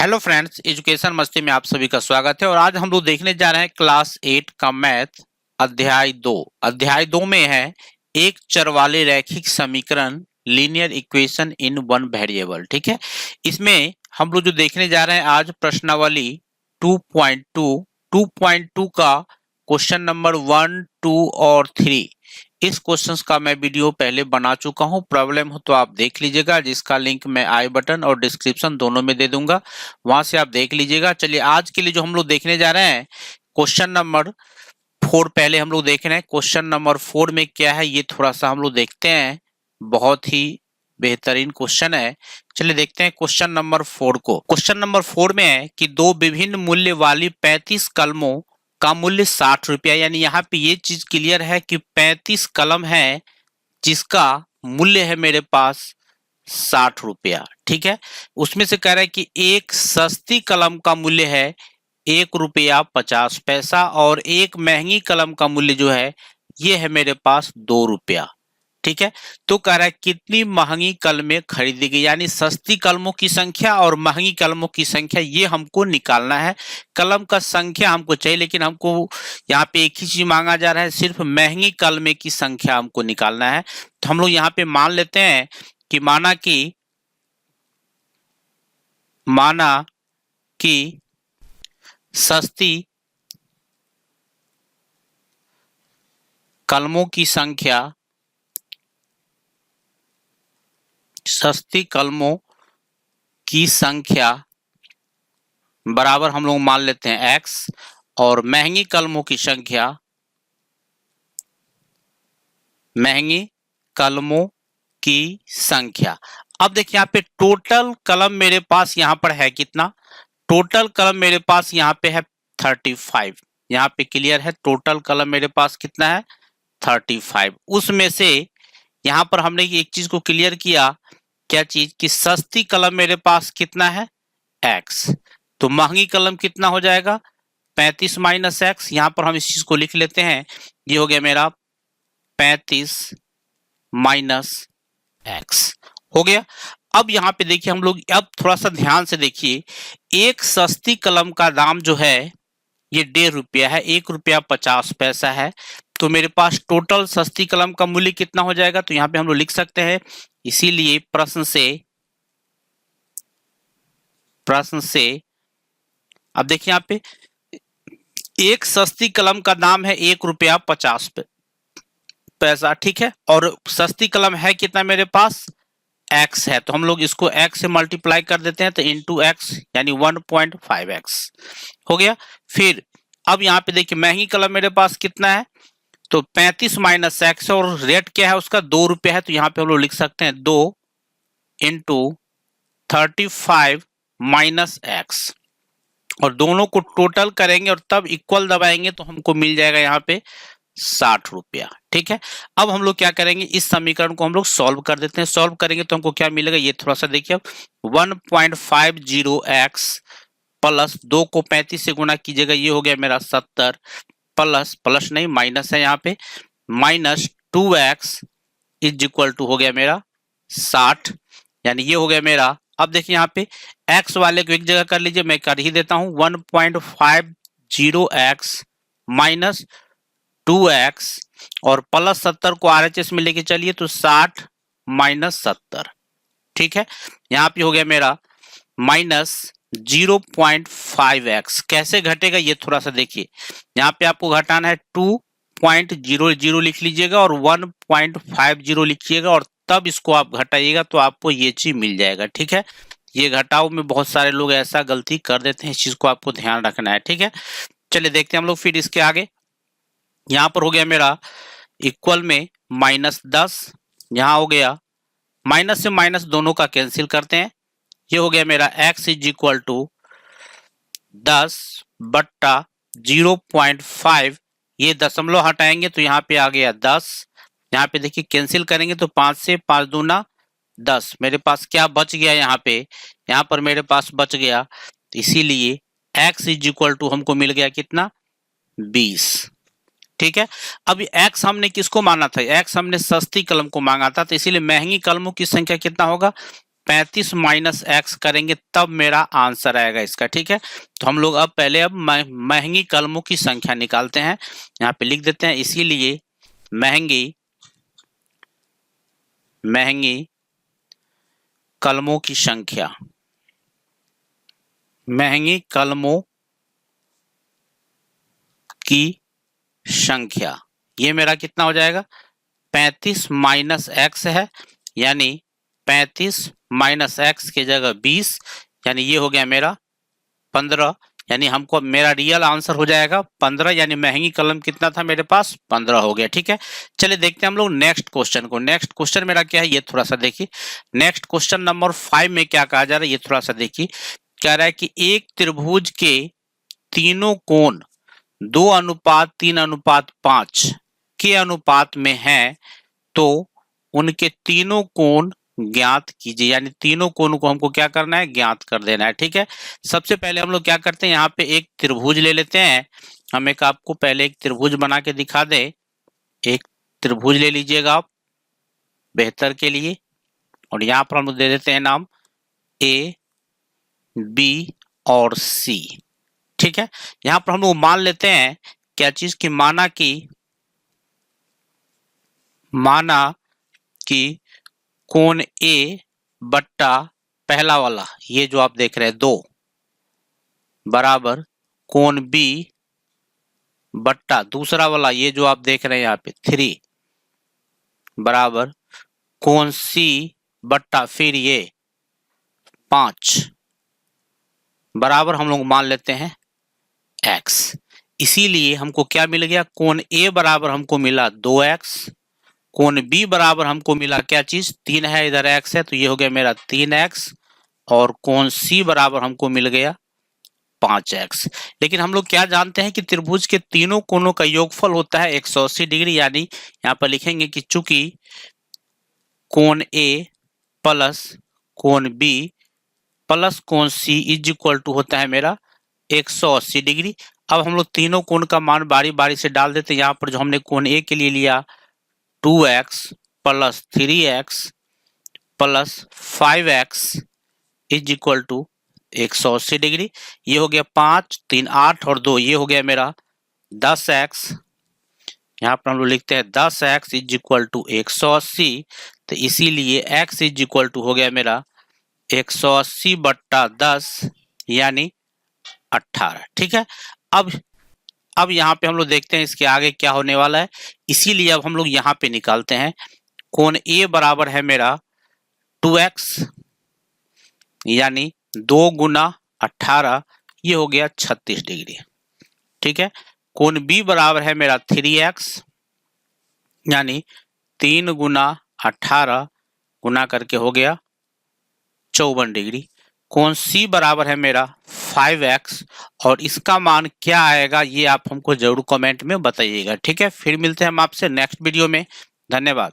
Hello friends, education मस्ती में आप सभी का स्वागत है। और आज हम लोग देखने जा रहे हैं क्लास 8 का मैथ अध्याय 2 में है एक चर वाले रैखिक समीकरण linear equation in one variable. ठीक है, इसमें हम लोग जो देखने जा रहे हैं आज प्रश्नावली 2.2 का क्वेश्चन नंबर 1, 2 और 3। इस क्वेश्चंस का मैं वीडियो पहले बना चुका हूं, प्रॉब्लम हो तो आप देख लीजिएगा, जिसका लिंक मैं आई बटन और डिस्क्रिप्शन दोनों में दे दूंगा, वहां से आप देख लीजिएगा। चलिए आज के लिए जो हम लोग देखने जा रहे हैं क्वेश्चन नंबर 4 पहले हम लोग देख रहे हैं। क्वेश्चन नंबर 4 में क्या है ये थोड़ा सा हम लोग देखते हैं, बहुत ही बेहतरीन क्वेश्चन है। चलिए देखते हैं क्वेश्चन नंबर 4 को। क्वेश्चन नंबर 4 में है कि दो विभिन्न मूल्य वाली 35 कलमों का मूल्य 60 रुपया, यानी यहाँ पे ये चीज क्लियर है कि 35 कलम है जिसका मूल्य है मेरे पास 60 रुपया। ठीक है, उसमें से कह रहा है कि एक सस्ती कलम का मूल्य है 1 रुपया 50 पैसा और एक महंगी कलम का मूल्य जो है ये है मेरे पास 2 रुपया। ठीक है, तो कह रहा है कितनी महंगी कलमें खरीदी गई, यानी सस्ती कलमों की संख्या और महंगी कलमों की संख्या ये हमको निकालना है। कलम का संख्या हमको चाहिए, लेकिन हमको यहाँ पे एक ही चीज मांगा जा रहा है, सिर्फ महंगी कलमें की संख्या हमको निकालना है। तो हम लोग यहाँ पे मान लेते हैं कि माना कि सस्ती कलमों की संख्या बराबर हम लोग मान लेते हैं x, और महंगी कलमों की संख्या। अब देखिए यहाँ पे टोटल कलम मेरे पास यहाँ पर है कितना, टोटल कलम मेरे पास यहाँ पे है 35। यहाँ पे क्लियर है, टोटल कलम मेरे पास कितना है 35। उसमें से यहाँ पर हमने एक चीज को क्लियर किया, क्या चीज, कि सस्ती कलम मेरे पास कितना है x, तो महंगी कलम कितना हो जाएगा 35 माइनस x। यहाँ पर हम इस चीज को लिख लेते हैं, ये हो गया मेरा 35 माइनस x हो गया। अब यहाँ पे देखिए हम लोग, अब थोड़ा सा ध्यान से देखिए, एक सस्ती कलम का दाम जो है ये 1.5 रुपया है, 1 रुपया 50 पैसा है। तो मेरे पास टोटल सस्ती कलम का मूल्य कितना हो जाएगा, तो यहाँ पे हम लोग लिख सकते हैं, इसीलिए प्रश्न से अब देखिए यहाँ पे एक सस्ती कलम का दाम है 1 रुपया 50 पैसा। ठीक है, और सस्ती कलम है कितना मेरे पास x है, तो हम लोग इसको x से मल्टीप्लाई कर देते हैं, तो इंटू x यानी 1.5x हो गया। फिर अब यहाँ पे देखिए महंगी कलम मेरे पास कितना है, तो 35 माइनस x, और रेट क्या है उसका 2 रुपया है, तो यहाँ पे हम लोग लिख सकते हैं 2 इंटू 35 माइनस x, और दोनों को टोटल करेंगे और तब इक्वल दबाएंगे तो हमको मिल जाएगा यहाँ पे 60 रुपया। ठीक है, अब हम लोग क्या करेंगे, इस समीकरण को हम लोग सॉल्व कर देते हैं। सॉल्व करेंगे तो हमको क्या मिलेगा, ये थोड़ा सा देखिए, 1.50x प्लस 2 को 35 से गुना कीजिएगा, ये हो गया मेरा 70, प्लस नहीं माइनस है यहाँ पे, minus 2x is equal to हो गया मेरा 60, यानी ये हो गया मेरा। अब देखिए यहाँ पे x वाले को एक जगह कर लीजिए, मैं कर ही देता हूं, 1.50x माइनस 2x और प्लस 70 को RHS में लेके चलिए, तो 60 माइनस 70। ठीक है, यहाँ पे हो गया मेरा माइनस 0.5x। कैसे घटेगा ये थोड़ा सा देखिए, यहाँ पे आपको घटाना है 2.00 लिख लीजिएगा और 1.50 लिखिएगा, और तब इसको आप घटाइएगा तो आपको ये चीज मिल जाएगा। ठीक है, ये घटाओ में बहुत सारे लोग ऐसा गलती कर देते हैं, इस चीज को आपको ध्यान रखना है। ठीक है, चलिए देखते हैं हम लोग फिर इसके आगे। यहाँ पर हो गया मेरा इक्वल में -10, यहाँ हो गया माइनस से माइनस दोनों का कैंसिल करते हैं, ये हो गया मेरा x इज इक्वल टू 10/0.5, ये दशमलव हटाएंगे तो यहाँ पे आ गया 10। यहाँ पे देखिए कैंसिल करेंगे तो 5 से 5 दूना 10, मेरे पास क्या बच गया, यहाँ पर मेरे पास बच गया, इसीलिए x इज इक्वल टू हमको मिल गया कितना 20। ठीक है, अब x हमने किसको माना था, x हमने सस्ती कलम को मांगा था, तो इसीलिए महंगी कलमों की संख्या कितना होगा 35 माइनस एक्स करेंगे तब मेरा आंसर आएगा इसका। ठीक है, तो हम लोग अब पहले महंगी कलमों की संख्या निकालते हैं। यहाँ पे लिख देते हैं, इसीलिए महंगी कलमों की संख्या, महंगी कलमों की संख्या, ये मेरा कितना हो जाएगा, 35 माइनस एक्स है, यानी 35 माइनस एक्स की जगह 20, यानी ये हो गया मेरा 15, यानी हमको मेरा रियल आंसर हो जाएगा 15, यानी महंगी कलम कितना था मेरे पास, 15 हो गया। ठीक है, चलिए देखते हैं हम लोग नेक्स्ट क्वेश्चन को। नेक्स्ट क्वेश्चन मेरा क्या है, ये थोड़ा सा देखिए। नेक्स्ट क्वेश्चन नंबर 5 में क्या कहा जा रहा है, ये थोड़ा सा देखिए। कह रहा है कि एक त्रिभुज के तीनों कोण 2:3:5 के अनुपात में है, तो उनके तीनों कोण ज्ञात कीजिए, यानी तीनों कोण को हमको क्या करना है, ज्ञात कर देना है। ठीक है, सबसे पहले हम लोग क्या करते हैं, यहाँ पे एक त्रिभुज ले लेते हैं। हम एक आपको पहले एक त्रिभुज बना के दिखा दे। एक त्रिभुज ले लीजिएगा आप बेहतर के लिए, और यहाँ पर हम लोग दे देते हैं नाम ए, बी और सी। ठीक है, यहाँ पर हम लोग मान लेते हैं क्या चीज की, माना कि कोण ए बट्टा पहला वाला, ये जो आप देख रहे हैं 2, बराबर कोण बी बट्टा दूसरा वाला, ये जो आप देख रहे हैं यहाँ पे 3, बराबर कोण सी बट्टा फिर ये 5, बराबर हम लोग मान लेते हैं x। इसीलिए हमको क्या मिल गया, कोण ए बराबर हमको मिला 2x, कोण बी बराबर हमको मिला क्या चीज, 3 है, इधर x है, तो ये हो गया मेरा 3x, और कोण सी बराबर हमको मिल गया 5x। लेकिन हम लोग क्या जानते हैं कि त्रिभुज के तीनों कोणों का योगफल होता है 180 डिग्री, यानी यहाँ पर लिखेंगे कि चूंकि कोण ए प्लस कोण बी प्लस कोण सी इज इक्वल टू होता है मेरा 180 डिग्री। अब हम लोग तीनों कोण का मान बारी बारी से डाल देते हैं। यहाँ पर जो हमने कोण ए के लिए लिया 2x plus 3x plus 5x is equal to 180 degree, ये हो गया 5 3 8 और 2, ये हो गया मेरा 10x। यहाँ पर हम लोग लिखते हैं 10x इज इक्वल टू 180, तो इसीलिए x इज इक्वल टू हो गया मेरा 180 बट्टा 10, यानी 18। ठीक है, अब यहाँ पे हम लोग देखते हैं इसके आगे क्या होने वाला है, इसीलिए अब हम लोग यहाँ पे निकालते हैं। कोण ए बराबर है मेरा 2x, यानी 2 गुना 18, ये हो गया 36 डिग्री। ठीक है, कोण बी बराबर है मेरा 3x, यानी 3 गुना 18 गुना करके हो गया 54 डिग्री। कोण सी बराबर है मेरा 5x, और इसका मान क्या आएगा ये आप हमको जरूर कमेंट में बताइएगा। ठीक है, फिर मिलते हैं हम आपसे नेक्स्ट वीडियो में। धन्यवाद।